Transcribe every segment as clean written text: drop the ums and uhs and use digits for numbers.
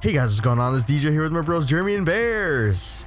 Hey guys, what's going on? It's DJ here with my bros Jeremy and Bears.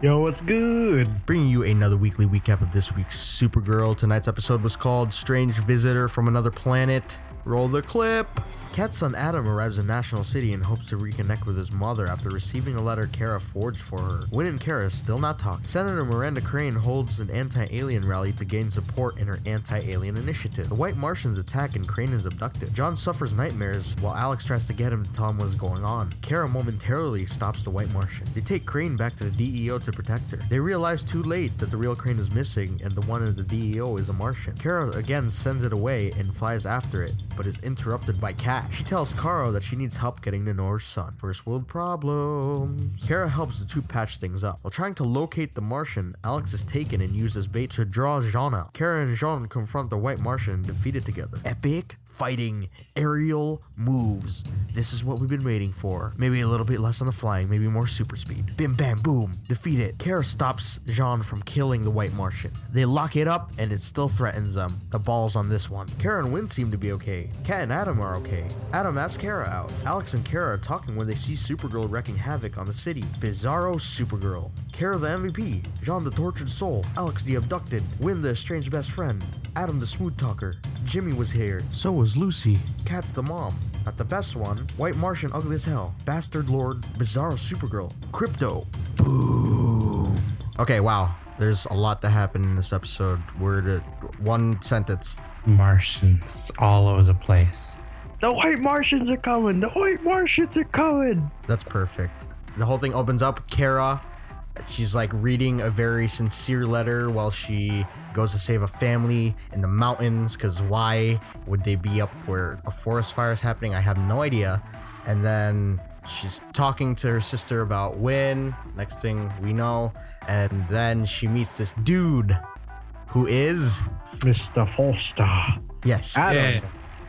Yo, what's good? Bringing you another weekly recap of this week's Supergirl. Tonight's episode was called Strange Visitor from Another Planet. Roll the clip. Kat's son Adam arrives in National City and hopes to reconnect with his mother after receiving a letter Kara forged for her. Winn and Kara still not talking. Senator Miranda Crane holds an anti-alien rally to gain support in her anti-alien initiative. The White Martians attack and Crane is abducted. John suffers nightmares while Alex tries to get him to tell him what's going on. Kara momentarily stops the White Martian. They take Crane back to the DEO to protect her. They realize too late that the real Crane is missing and the one in the DEO is a Martian. Kara again sends it away and flies after it, but is interrupted by Kat. She tells Kara that she needs help getting to know her son. First world problems. Kara helps the two patch things up. While trying to locate the Martian, Alex is taken and used as bait to draw Jean out. Kara and Jean confront the White Martian and defeat it together. Epic fighting aerial moves. This is what we've been waiting for. Maybe a little bit less on the flying, maybe more super speed. Bim bam boom. Defeat it. Kara stops Jean from killing the White Martian. They lock it up and it still threatens them. The ball's on this one. Kara and Winn seem to be okay. Kat and Adam are okay. Adam asks Kara out. Alex and Kara are talking when they see Supergirl wreaking havoc on the city. Bizarro Supergirl. Kara the MVP. Jean the tortured soul. Alex the abducted. Winn the estranged best friend. Adam the smooth talker. Jimmy was here. So was Lucy. Kat's the mom. Not the best one. White Martian ugly as hell. Bastard Lord. Bizarro Supergirl. Crypto. Boom. Okay, wow. There's a lot that happened in this episode. One sentence. Martians all over the place. The White Martians are coming! The White Martians are coming! That's perfect. The whole thing opens up. Kara, she's like reading a very sincere letter while she goes to save a family in the mountains, because why would they be up where a forest fire is happening? I have no idea. And then she's talking to her sister about Winn, next thing we know, and then she meets this dude who is Mr. Foster. yes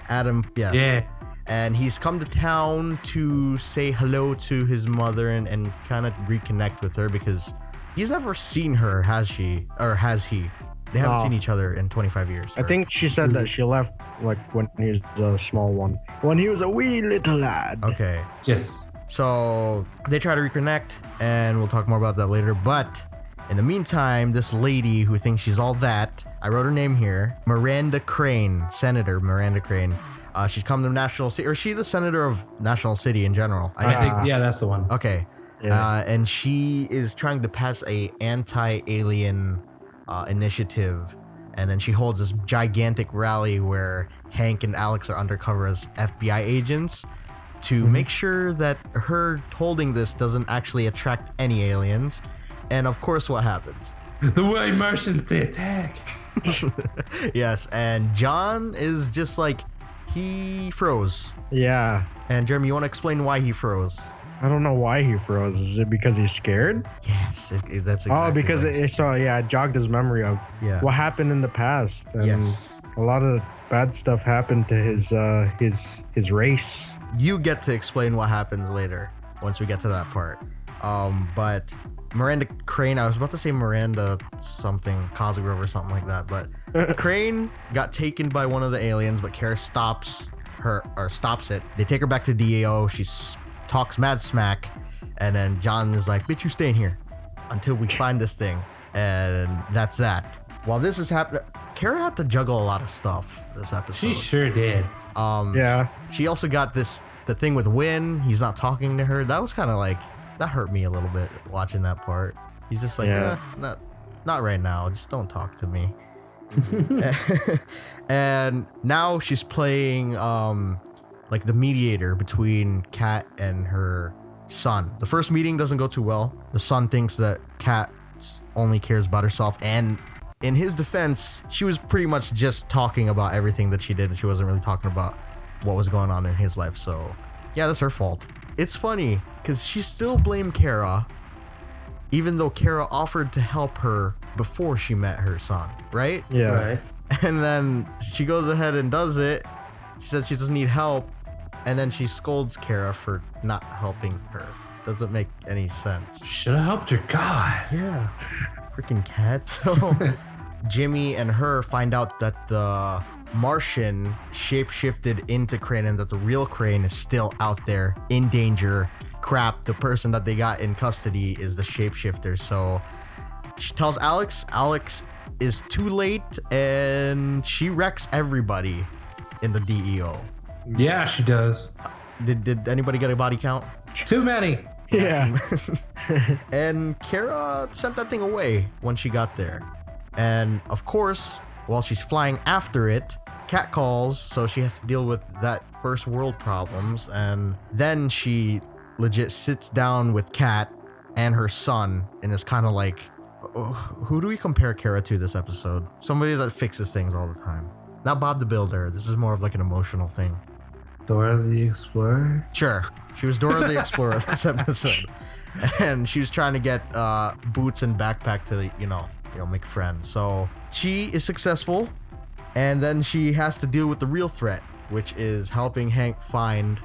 Adam, yes. Yeah. And he's come to town to say hello to his mother and kind of reconnect with her, because he's never seen her, has she? Or has he? They haven't seen each other in 25 years. I think she said that she left like when he was a small one. When he was a wee little lad. Okay. Yes. So they try to reconnect, and we'll talk more about that later. But in the meantime, this lady who thinks she's all that, I wrote her name here, Miranda Crane, Senator Miranda Crane. She's come to National City, or is she the senator of National City in general? I think, yeah, that's the one. Okay. Yeah. And she is trying to pass a anti-alien initiative, and then she holds this gigantic rally where Hank and Alex are undercover as FBI agents to make sure that her holding this doesn't actually attract any aliens. And of course, what happens? The White Martians, they attack. Yes, and John is just like, he froze. Yeah. And Jeremy, you want to explain why he froze? I don't know why he froze. Is it because he's scared? Yes, that's exactly Because right. it jogged his memory of what happened in the past. And Yes. a lot of bad stuff happened to his race. You get to explain what happens later once we get to that part. But Miranda Crane, I was about to say Miranda something, Cosgrove or something like that, but Crane got taken by one of the aliens, but Kara stops it. They take her back to DAO. She talks mad smack, and then John is like, bitch, you stay in here until we find this thing. And that's that. While this is happening, Kara had to juggle a lot of stuff this episode. She sure did. Yeah. She also got the thing with Winn. He's not talking to her. That was kind of like, that hurt me a little bit watching that part. He's just like, not right now. Just don't talk to me. And now she's playing like the mediator between Kat and her son. The first meeting doesn't go too well. The son thinks that Kat only cares about herself, and in his defense, she was pretty much just talking about everything that she did, and she wasn't really talking about what was going on in his life. So yeah, that's her fault. It's funny because she still blamed Kara, even though Kara offered to help her before she met her son, right? Yeah. Right. And then she goes ahead and does it. She says she doesn't need help, and then she scolds Kara for not helping her. Doesn't make any sense. Should have helped her. God. Yeah. Freaking cat. So Jimmy and her find out that the Martian shapeshifted into Crane and that the real Crane is still out there in danger. Crap, the person that they got in custody is the shapeshifter. So she tells Alex is too late and she wrecks everybody in the DEO. Yeah, she does. Did anybody get a body count? Too many. Yeah. And Kara sent that thing away when she got there. And of course, while she's flying after it, Kat calls, so she has to deal with that first world problems. And then she legit sits down with Kat and her son and is kind of like, oh, who do we compare Kara to this episode? Somebody that fixes things all the time. Not Bob the Builder. This is more of like an emotional thing. Dora the Explorer. Sure. She was Dora the Explorer this episode. And she was trying to get Boots and Backpack to, make friends. So she is successful. And then she has to deal with the real threat, which is helping Hank find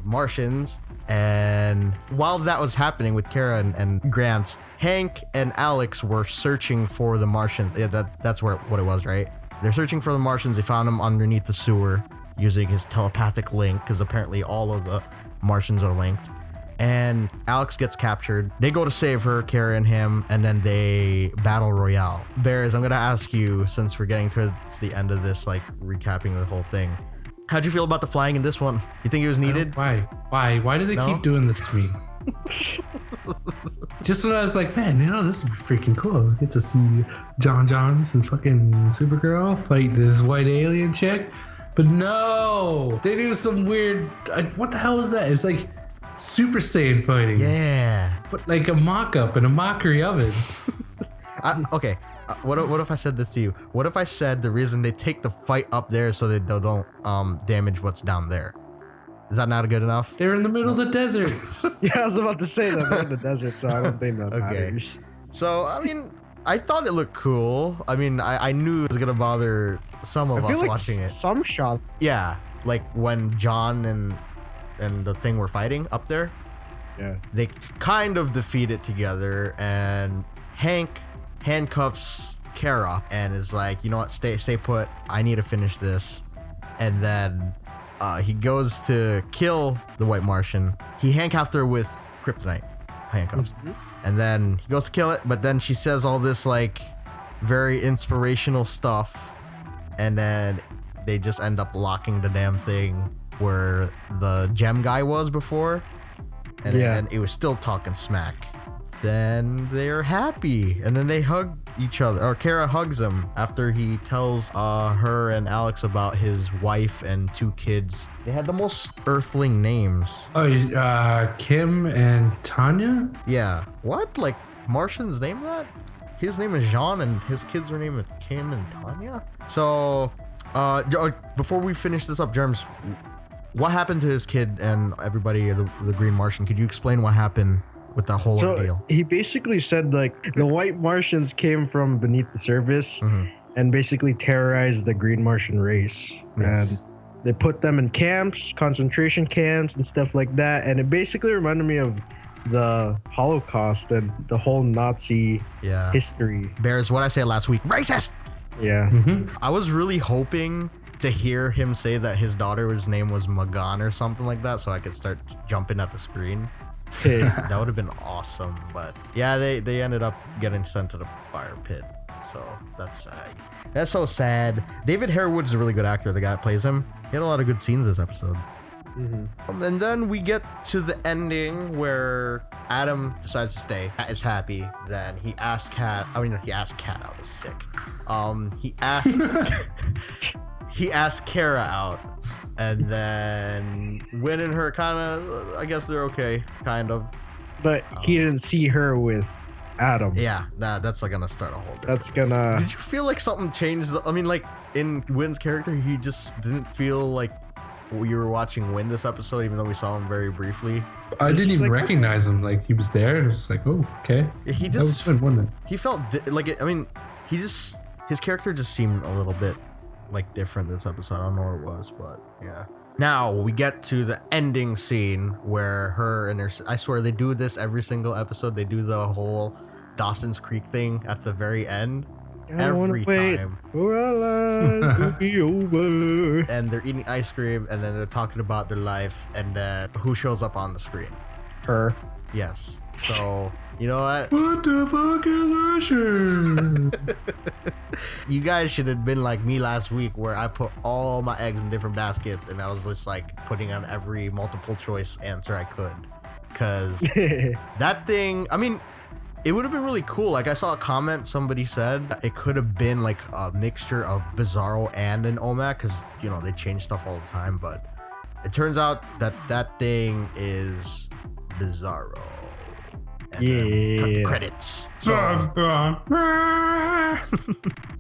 Martians. And while that was happening with Kara and Grant, Hank and Alex were searching for the Martians. Yeah, that's what it was, right? They're searching for the Martians. They found them underneath the sewer using his telepathic link, because apparently all of the Martians are linked. And Alex gets captured. They go to save her, Kara and him, and then they battle royale. Bears, I'm gonna ask you, since we're getting towards the end of this, like recapping the whole thing, how'd you feel about the flying in this one? You think it was needed? Why do they No? keep doing this to me? Just when I was like, man, this is freaking cool. I get to see John Johns and fucking Supergirl fight this white alien chick. But no, they do some weird. What the hell is that? It's like Super Saiyan fighting. Yeah. But like a mock-up and a mockery of it. Okay. What if I said this to you? What if I said the reason they take the fight up there is so that they don't damage what's down there? Is that not good enough? They're in the middle of the desert. Yeah, I was about to say that they're in the desert, so I don't think that matters. So, I mean, I thought it looked cool. I mean, I knew it was going to bother some of I us feel like watching it. some shots. Yeah, like when John and the thing were fighting up there. Yeah. They kind of defeat it together, and Hank handcuffs Kara and is like, you know what, stay put. I need to finish this. And then he goes to kill the White Martian. He handcuffed her with kryptonite handcuffs. Mm-hmm. And then he goes to kill it, but then she says all this like very inspirational stuff, and then they just end up locking the damn thing where the gem guy was before, and then it was still talking smack. Then they're happy, and then they hug each other, or Kara hugs him after he tells her and Alex about his wife and 2 kids. They had the most earthling names. Oh, Kim and Tanya? Yeah. What? Like, Martians name that? His name is Jean and his kids are named Kim and Tanya? So, before we finish this up, Germs, what happened to his kid and everybody, the Green Martian? Could you explain what happened with that whole ordeal? He basically said like the White Martians came from beneath the surface and basically terrorized the Green Martian race. Yes. And they put them in camps, concentration camps and stuff like that. And it basically reminded me of the Holocaust and the whole Nazi history. Bears, what I said last week, racist! Yeah. Mm-hmm. I was really hoping to hear him say that his daughter's name was Magan or something like that, so I could start jumping at the screen. That would have been awesome. But yeah, they ended up getting sent to the fire pit, so that's sad. That's so sad. David Harewood's a really good actor, the guy that plays him. He had a lot of good scenes this episode. And then we get to the ending where Adam decides to stay. Kat is happy. Then he asks Kat. He asked Kat out. This is sick. He asks he asked Kara out, and then Winn and her kind of, I guess they're okay, kind of. But he didn't see her with Adam. Yeah, that's like gonna start a whole. That's gonna. Did you feel like something changed? I mean, like in Winn's character, he just didn't feel like we were watching Winn this episode, even though we saw him very briefly. I didn't even like, recognize him. Like, he was there, and it's like, oh, okay. He That was just fun, wasn't it? he felt his character just seemed a little bit like different this episode. I don't know what it was, but yeah. Now we get to the ending scene where her and her, I swear they do this every single episode. They do the whole Dawson's Creek thing at the very end I don't wanna every wait time. for our lives to be over. And they're eating ice cream, and then they're talking about their life, and then who shows up on the screen? Her. Yes. So, you know what? What the fuck is that shit? You guys should have been like me last week, where I put all my eggs in different baskets, and I was just like putting on every multiple choice answer I could. Because that thing, I mean, it would have been really cool. Like, I saw a comment, somebody said it could have been like a mixture of Bizarro and an OMAC, because, you know, they change stuff all the time. But it turns out that that thing is Bizarro. And then cut the credits. So,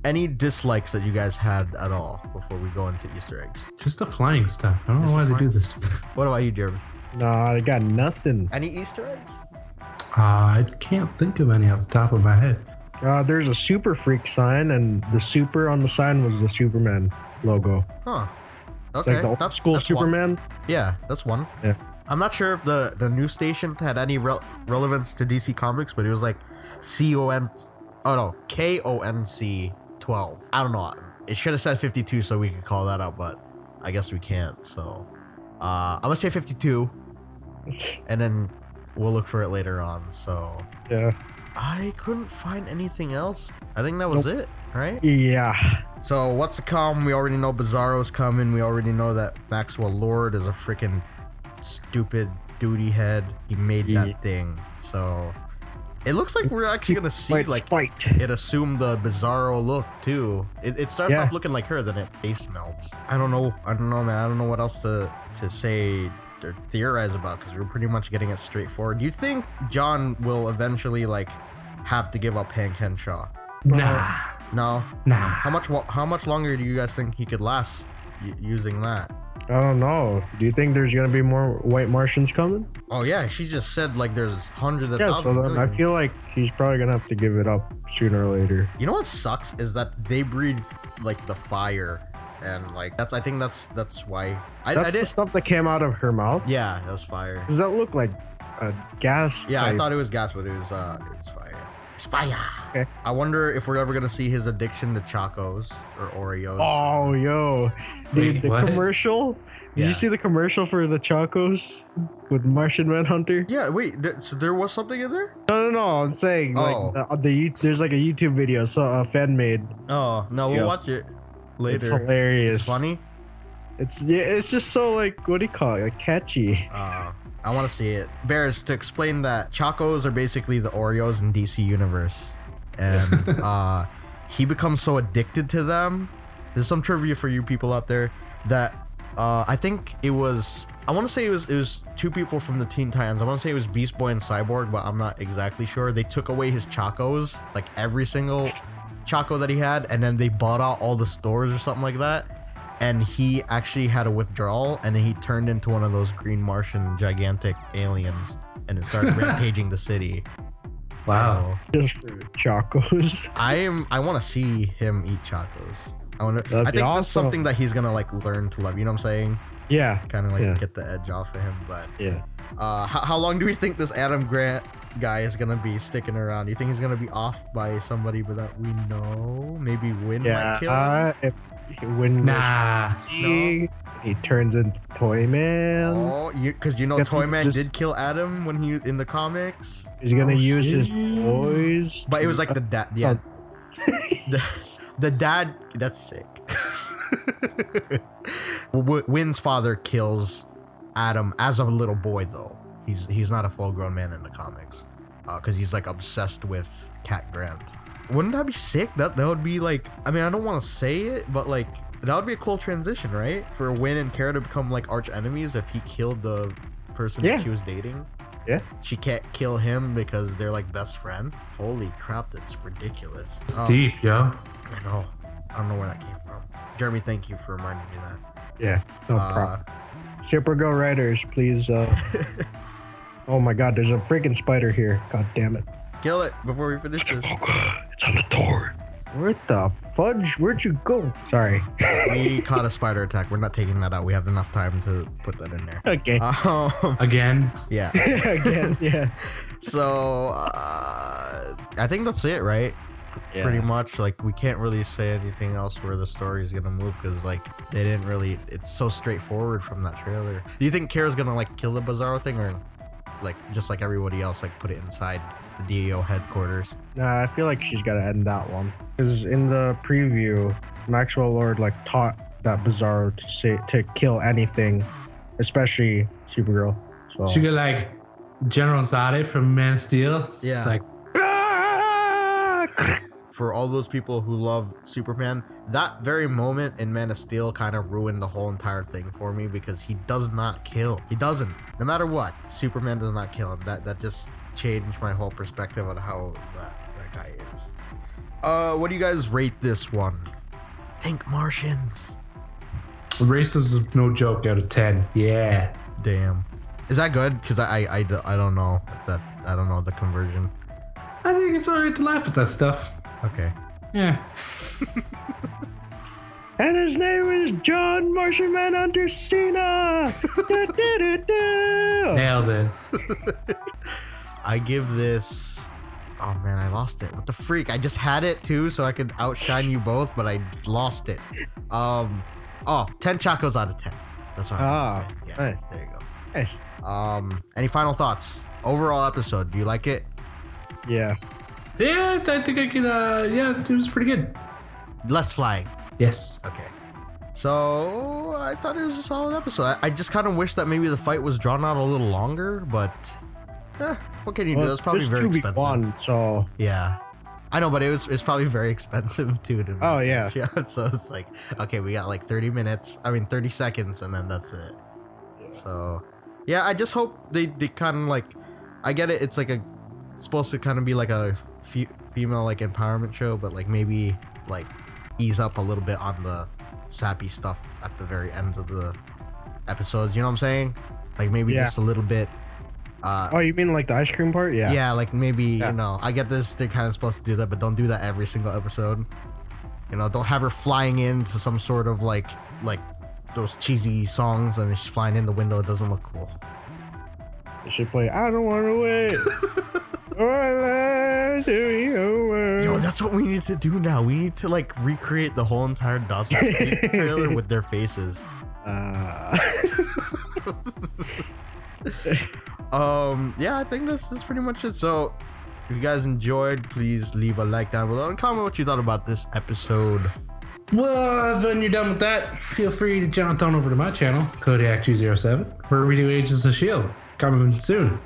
any dislikes that you guys had at all before we go into Easter eggs? Just the flying stuff. I don't know Just why the they do this to me. What about you, Jeremy? Nah, I got nothing. Any Easter eggs? I can't think of any off the top of my head. There's a Super Freak sign, and the super on the sign was the Superman logo. Huh. It's Okay. like the old that's- school that's one. Superman. Yeah, that's one. Yeah. I'm not sure if the news station had any relevance to DC Comics, but it was like KONC 12. I don't know. It should have said 52 so we could call that out, but I guess we can't. So I'm gonna say 52, and then we'll look for it later on. So Yeah. I couldn't find anything else. I think that was it, right? Yeah. So what's to come? We already know Bizarro's coming. We already know that Maxwell Lord is a freaking stupid duty head. He made that thing. So it looks like we're actually gonna see like it assume the Bizarro look too. It starts off looking like her, then it face melts. I don't know, man. I don't know what else to say or theorize about, because we're pretty much getting it straightforward. Do you think John will eventually like have to give up Hank Henshaw? Nah. No. Nah. How much longer do you guys think he could last using that? I don't know. Do you think there's gonna be more White Martians coming? Oh yeah, she just said like there's hundreds of Yeah, thousands. so then I millions. feel like he's probably gonna have to give it up sooner or later. You know what sucks is that they breathe like the fire, and like I think that's why I That's the did. stuff that came out of her mouth. Yeah, that was fire. Does that look like a gas? Yeah, I type? thought it was gas, but it was fire. It's fire. Okay. I wonder if we're ever gonna see his addiction to Chocos or Oreos. Oh, yo, dude, Wait, the what? commercial. Did Yeah. you see the commercial for the Chocos with Martian Manhunter? Yeah, wait. So there was something in there? No. I'm saying Oh. like there's like a YouTube video, so a fan made. Oh no, we'll Yeah. watch it later. It's hilarious. It's funny. It's just so like, what do you call it? Like catchy. I want to see it. Bears, to explain that Chocos are basically the Oreos in DC Universe, and he becomes so addicted to them. There's some trivia for you people out there that I think it was. I want to say it was two people from the Teen Titans. I want to say it was Beast Boy and Cyborg, but I'm not exactly sure. They took away his Chocos, like every single Choco that he had, and then they bought out all the stores or something like that. And he actually had a withdrawal, and then he turned into one of those Green Martian gigantic aliens, and it started rampaging the city. Wow. So, Just for Chocos. I want to see him eat Chocos. I That'd think be that's awesome. something that he's gonna like learn to love. You know what I'm saying? Yeah. Kind of like Yeah. get the edge off of him. But Yeah. how long do we think this Adam Grant guy is gonna be sticking around? Do you think he's gonna be off by somebody that we know? Maybe Winn might kill him? If Winn Nah. he turns into Toy Man. Oh, because you know It's gonna Toyman just- did kill Adam when he in the comics, He's gonna Oh, use his shit. toys. but it was like the dad. Yeah, Sound- the dad. That's sick. Wynn's father kills Adam as a little boy, though. He's not a full-grown man in the comics, because he's like obsessed with Cat Grant. Wouldn't that be sick? That would be like. I mean, I don't want to say it, but like that would be a cool transition, right? For Winn and Kara to become like arch enemies if he killed the person Yeah. that she was dating. Yeah. She can't kill him because they're like best friends. Holy crap, that's ridiculous. It's Oh, deep, yo. I know. I don't know where that came from. Jeremy, thank you for reminding me that. Yeah. No problem. Supergirl writers, please. Oh my God, there's a freaking spider here. God damn it. Kill it before we finish this. It's on the door. Where the fudge? Where'd you go? Sorry. We caught a spider attack. We're not taking that out. We have enough time to put that in there. Okay. Again. Yeah. Again, yeah. So I think that's it, right? pretty much. Like, we can't really say anything else where the story is gonna move because, like, they didn't really. It's so straightforward from that trailer. Do you think Kara's gonna like kill the Bizarro thing, or like just like everybody else, like put it inside the DEO headquarters? Nah, I feel like she's got to end that one. Because in the preview, Maxwell Lord like taught that Bizarro to kill anything, especially Supergirl. So She got like General Zod from Man of Steel. Yeah. It's like, For all those people who love Superman, that very moment in Man of Steel kind of ruined the whole entire thing for me because he does not kill. He doesn't. No matter what, Superman does not kill him. That just changed my whole perspective on how that guy is. What do you guys rate this one? Think Martians. Racism is no joke out of 10. Yeah. Damn. Is that good? Because I don't know if that, I don't know the conversion. I think it's alright to laugh at that stuff. Okay. Yeah. And his name is John Martian Manhunter Cena. Nailed it. I give this. Oh man, I lost it. What the freak? I just had it too, so I could outshine you both, but I lost it. 10 chacos out of 10. That's what I'm gonna say. Yeah, nice. there you go. Nice. Any final thoughts? Overall episode, do you like it? Yeah. Yeah, I think I could, yeah, it was pretty good. Less flying. Yes. Okay. So I thought it was a solid episode. I just kind of wish that maybe the fight was drawn out a little longer, but what can you do? It's probably very expensive. 2v1, so Yeah, I know, but it's probably very expensive too. To Oh, yeah. So it's like, okay, we got like 30 seconds, and then that's it. So yeah, I just hope they kind of like, I get it. It's like supposed to kind of be like a female like empowerment show, but like maybe like ease up a little bit on the sappy stuff at the very ends of the episodes. You know what I'm saying? Like maybe just a little bit. Oh, you mean like the ice cream part? Yeah. Yeah, like maybe, you know, I get this, they're kind of supposed to do that, but don't do that every single episode. You know, don't have her flying into some sort of like those cheesy songs and she's flying in the window. It doesn't look cool. They should play I Don't Wanna Wait. Yo, that's what we need to do now. We need to like recreate the whole entire Dawson's Creek trailer with their faces. Yeah, I think that's pretty much it. So if you guys enjoyed, please leave a like down below and comment what you thought about this episode. Well, when you're done with that, feel free to jump on over to my channel, Kodiak207, where we do Agents of S.H.I.E.L.D. Coming soon.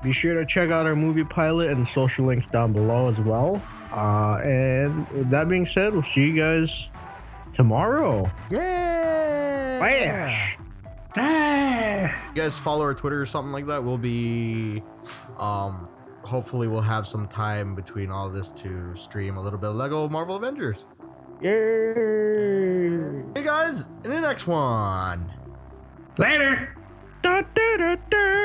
Be sure to check out our movie pilot and social links down below as well. And with that being said, we'll see you guys tomorrow. Yeah. Flash. You guys follow our Twitter or something like that. We'll be hopefully we'll have some time between all this to stream a little bit of Lego Marvel Avengers. Yay. Hey guys, in the next one. Later. Da, da, da, da.